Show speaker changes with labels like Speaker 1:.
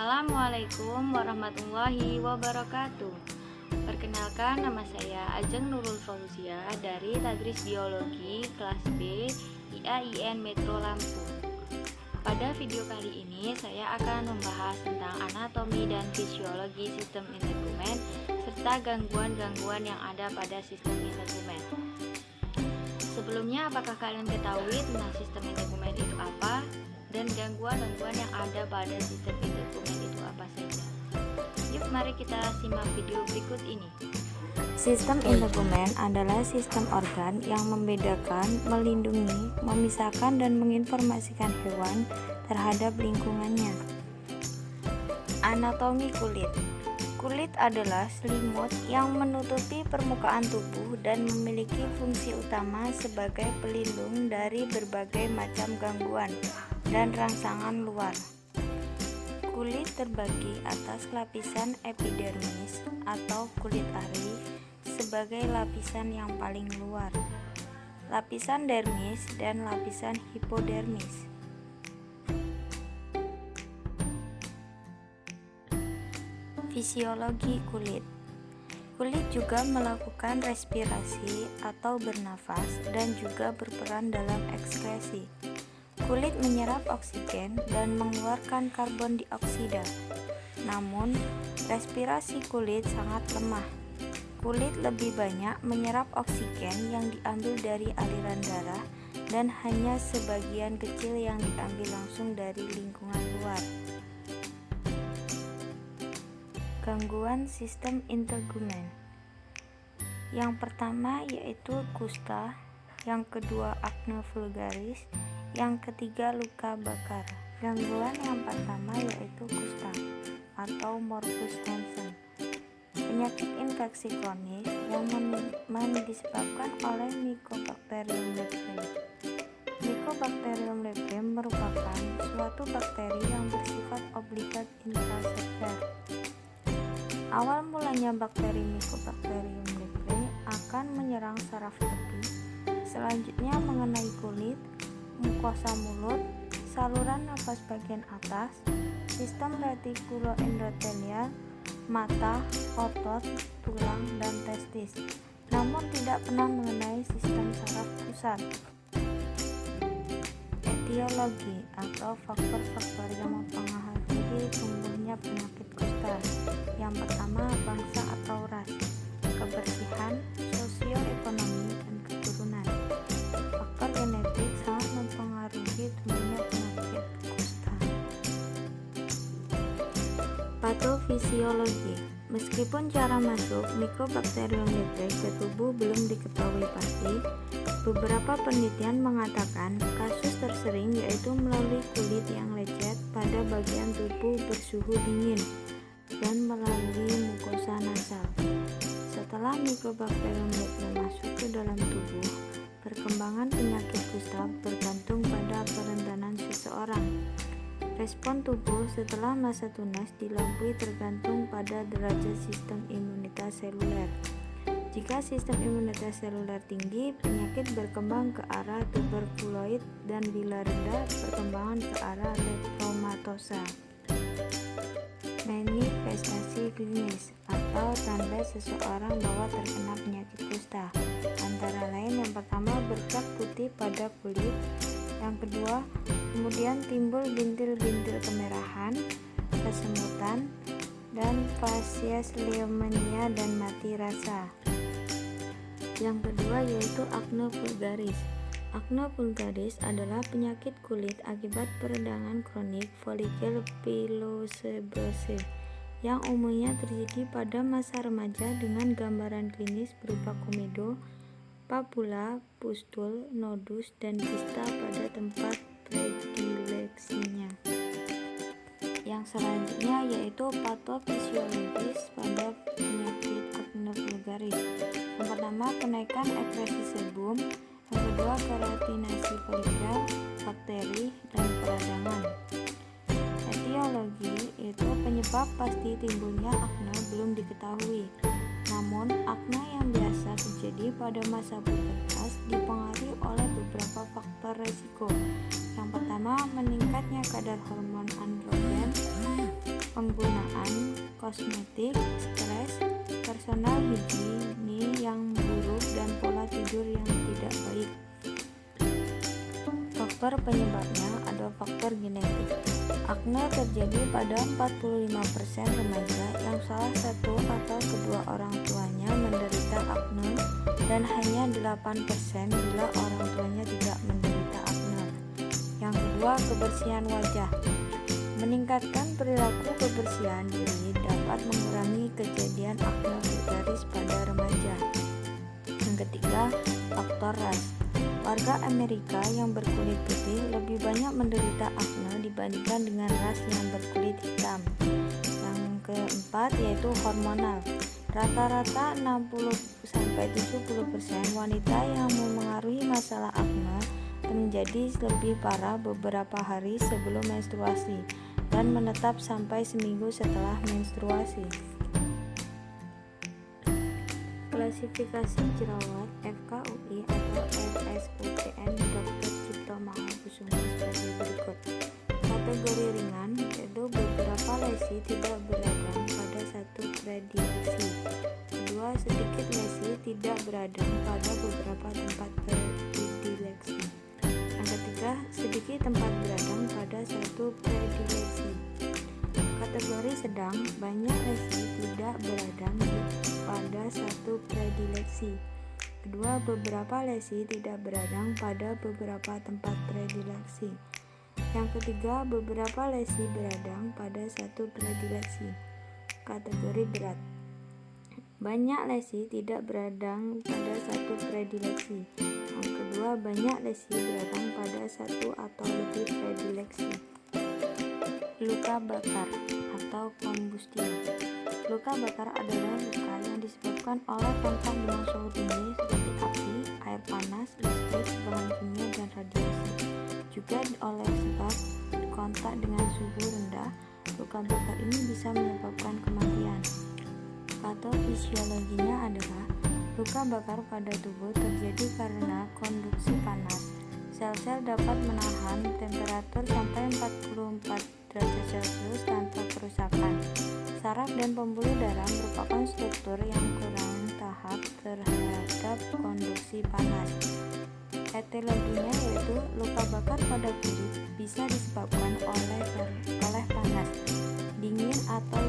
Speaker 1: Assalamualaikum warahmatullahi wabarakatuh. Perkenalkan, nama saya Ajeng Nurul Fauzia dari Tadris Biologi kelas B IAIN Metro Lampung. Pada video kali ini saya akan membahas tentang anatomi dan fisiologi sistem integumen serta gangguan-gangguan yang ada pada sistem integumen. Sebelumnya, apakah kalian ketahui tentang sistem integumen itu apa? Dan gangguan-gangguan yang ada pada sistem integumen itu apa saja? Yuk, mari kita simak video berikut ini.
Speaker 2: Sistem integumen adalah sistem organ yang membedakan, melindungi, memisahkan, dan menginformasikan hewan terhadap lingkungannya. Anatomi kulit. Kulit adalah selimut yang menutupi permukaan tubuh dan memiliki fungsi utama sebagai pelindung dari berbagai macam gangguan dan rangsangan luar. Kulit terbagi atas lapisan epidermis atau kulit ari sebagai lapisan yang paling luar, lapisan dermis, dan lapisan hipodermis. Fisiologi kulit. Kulit juga melakukan respirasi atau bernafas dan juga berperan dalam ekskresi. Kulit menyerap oksigen dan mengeluarkan karbon dioksida. Namun, respirasi kulit sangat lemah. Kulit lebih banyak menyerap oksigen yang diambil dari aliran darah dan hanya sebagian kecil yang diambil langsung dari lingkungan luar. Gangguan sistem integumen. Yang pertama yaitu kusta, yang kedua akne vulgaris, yang ketiga luka bakar. Gangguan yang pertama yaitu kusta atau morbus Hansen, penyakit infeksi kronis yang disebabkan oleh Mycobacterium leprae. Mycobacterium leprae merupakan suatu bakteri yang bersifat obligat intraseluler. Awal mulanya bakteri Mycobacterium leprae akan menyerang saraf tepi, selanjutnya mengenai kulit, mukosa mulut, saluran nafas bagian atas, sistem retikuloendotelial, mata, otot, tulang, dan testis, namun tidak pernah mengenai sistem saraf pusat. Etiologi atau faktor-faktor yang mempengaruhi tumbuhnya penyakit kusta. Yang pertama, bangsa atau ras, kebersihan, sosioekonomi, dan keturunan. Faktor genetik sangat mempengaruhi tumbuhnya penyakit kusta. Patofisiologi. Meskipun cara masuk Mycobacterium leprae ke tubuh belum diketahui pasti, beberapa penelitian mengatakan kasus tersering yaitu melalui kulit yang lecet pada bagian tubuh bersuhu dingin dan melalui mukosa nasal. Setelah Mycobacterium leprae masuk ke dalam tubuh, perkembangan penyakit kusta bergantung pada kerentanan seseorang. Respon tubuh setelah masa tunas dilampaui tergantung pada derajat sistem imunitas seluler. Jika sistem imunitas seluler tinggi, penyakit berkembang ke arah tuberkuloid, dan bila rendah, perkembangan ke arah lepromatosa. Manifestasi klinis atau tanda seseorang bahwa terkena penyakit kusta antara lain yang pertama bercak putih pada kulit, yang kedua kemudian timbul bintil-bintil kemerahan, kesemutan, dan fasies leukemia dan mati rasa. Yang kedua yaitu akne vulgaris. Akne vulgaris adalah penyakit kulit akibat peradangan kronik folikel pilosebose yang umumnya terjadi pada masa remaja dengan gambaran klinis berupa komedo, papula, pustul, nodus, dan kista pada tempat predileksinya. Yang selanjutnya yaitu patofisiologis pada penyakit akne vulgaris. Yang pertama, kenaikan ekskresi sebum, yang kedua keratinasi folikel, bakteri, dan peradangan. Etiologi itu penyebab pasti timbulnya akne belum diketahui. Namun, akne yang biasa terjadi pada masa pubertas dipengaruhi oleh beberapa faktor risiko. Yang pertama, meningkatnya kadar hormon androgen. penggunaan kosmetik, stres, personal higiene yang buruk, dan pola tidur yang tidak baik. Faktor penyebabnya ada faktor genetik. Akne terjadi pada 45% remaja yang salah satu atau kedua orang tuanya menderita akne, dan hanya 8% bila orang tuanya tidak menderita akne. Yang kedua, kebersihan wajah. Meningkatkan perilaku kebersihan diri dapat mengurangi kejadian akne vulgaris pada remaja. Yang ketiga, faktor ras. Warga Amerika yang berkulit putih lebih banyak menderita akne dibandingkan dengan ras yang berkulit hitam. Yang keempat yaitu hormonal. Rata-rata 60-70% wanita yang memengaruhi masalah akne menjadi lebih parah beberapa hari sebelum menstruasi dan menetap sampai seminggu setelah menstruasi. Klasifikasi jerawat FKUI atau RSUPN Dr. Cipto Mangunkusumo sebagai berikut. Kategori ringan yaitu beberapa lesi tidak beradang pada satu predileksi. Kedua, sedikit lesi tidak beradang pada beberapa tempat predileksi. Yang ketiga, sedikit tempat beradang pada satu predileksi. Kategori sedang, banyak lesi tidak beradang pada satu predileksi. Kedua, beberapa lesi tidak beradang pada beberapa tempat predileksi. Yang ketiga, beberapa lesi beradang pada satu predileksi. Kategori berat, banyak lesi tidak beradang pada satu predileksi. Yang kedua, banyak lesi beradang pada satu atau lebih predileksi. Luka bakar atau kombustion. Luka bakar adalah luka yang disebabkan oleh kontak dengan suhu tinggi seperti api, air panas, listrik, bahan kimia, dan radiasi. Juga oleh sebab kontak dengan suhu rendah, luka bakar ini bisa menyebabkan kematian. Patofisiologinya adalah luka bakar pada tubuh terjadi karena konduksi panas. Sel-sel dapat menahan temperatur sampai 44 derajat Celcius tanpa kerusakan. Saraf dan pembuluh darah merupakan struktur yang kurang tahap terhadap konduksi panas. Etiologinya yaitu luka bakar pada kulit bisa disebabkan oleh panas, dingin, atau